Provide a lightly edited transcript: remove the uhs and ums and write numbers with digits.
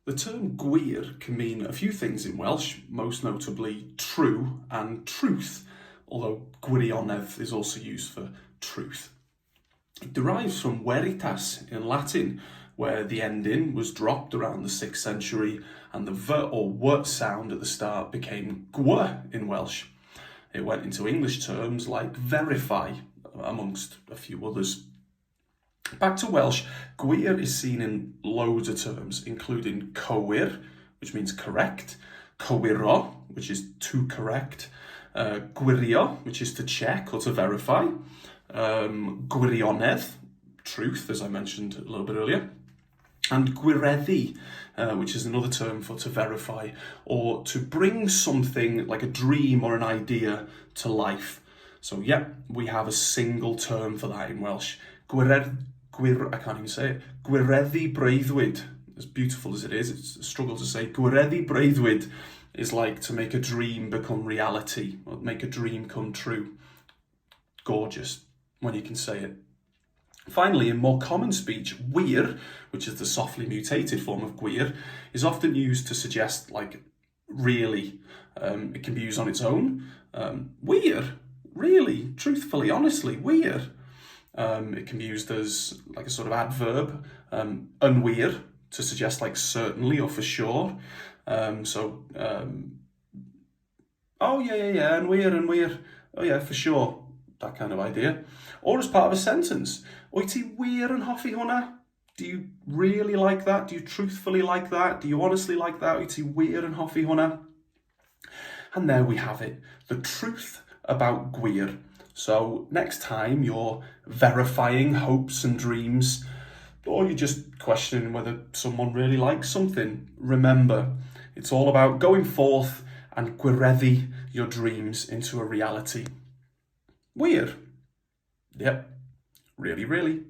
The term gwir can mean a few things in Welsh, most notably true and truth, although gwirionedd is also used for truth. It derives from veritas in Latin, where the ending was dropped around the 6th century and the v or w sound at the start became gw in Welsh. It went into English terms like verify, amongst a few others. Back to Welsh, gwir is seen in loads of terms, including cywir, which means correct, cywiro, which is to correct, gwirio, which is to check or to verify, gwirionedd, truth, as I mentioned a little bit earlier, and gwireddu, which is another term for to verify or to bring something like a dream or an idea to life. So yeah, we have a single term for that in Welsh. I can't even say it. Gwireddu breuddwyd. As beautiful as it is, it's a struggle to say. Gwireddu breuddwyd is like to make a dream become reality, or make a dream come true. Gorgeous when you can say it. Finally, in more common speech, wir, which is the softly mutated form of gwir, is often used to suggest like really. It can be used on its own. Wir, really, truthfully, honestly, wir. It can be used as like a sort of adverb, unweir, to suggest like certainly or for sure. Oh yeah, unweir, oh yeah, for sure, that kind of idea. Or as part of a sentence, wyt ti wir yn hoffi hwnna? Do you really like that? Do you truthfully like that? Do you honestly like that? Wyt ti wir yn hoffi hwnna? And there we have it, the truth about gwir. So next time you're verifying hopes and dreams, or you're just questioning whether someone really likes something, remember, it's all about going forth and gwireddu your dreams into a reality. Weird. Yep, really, really.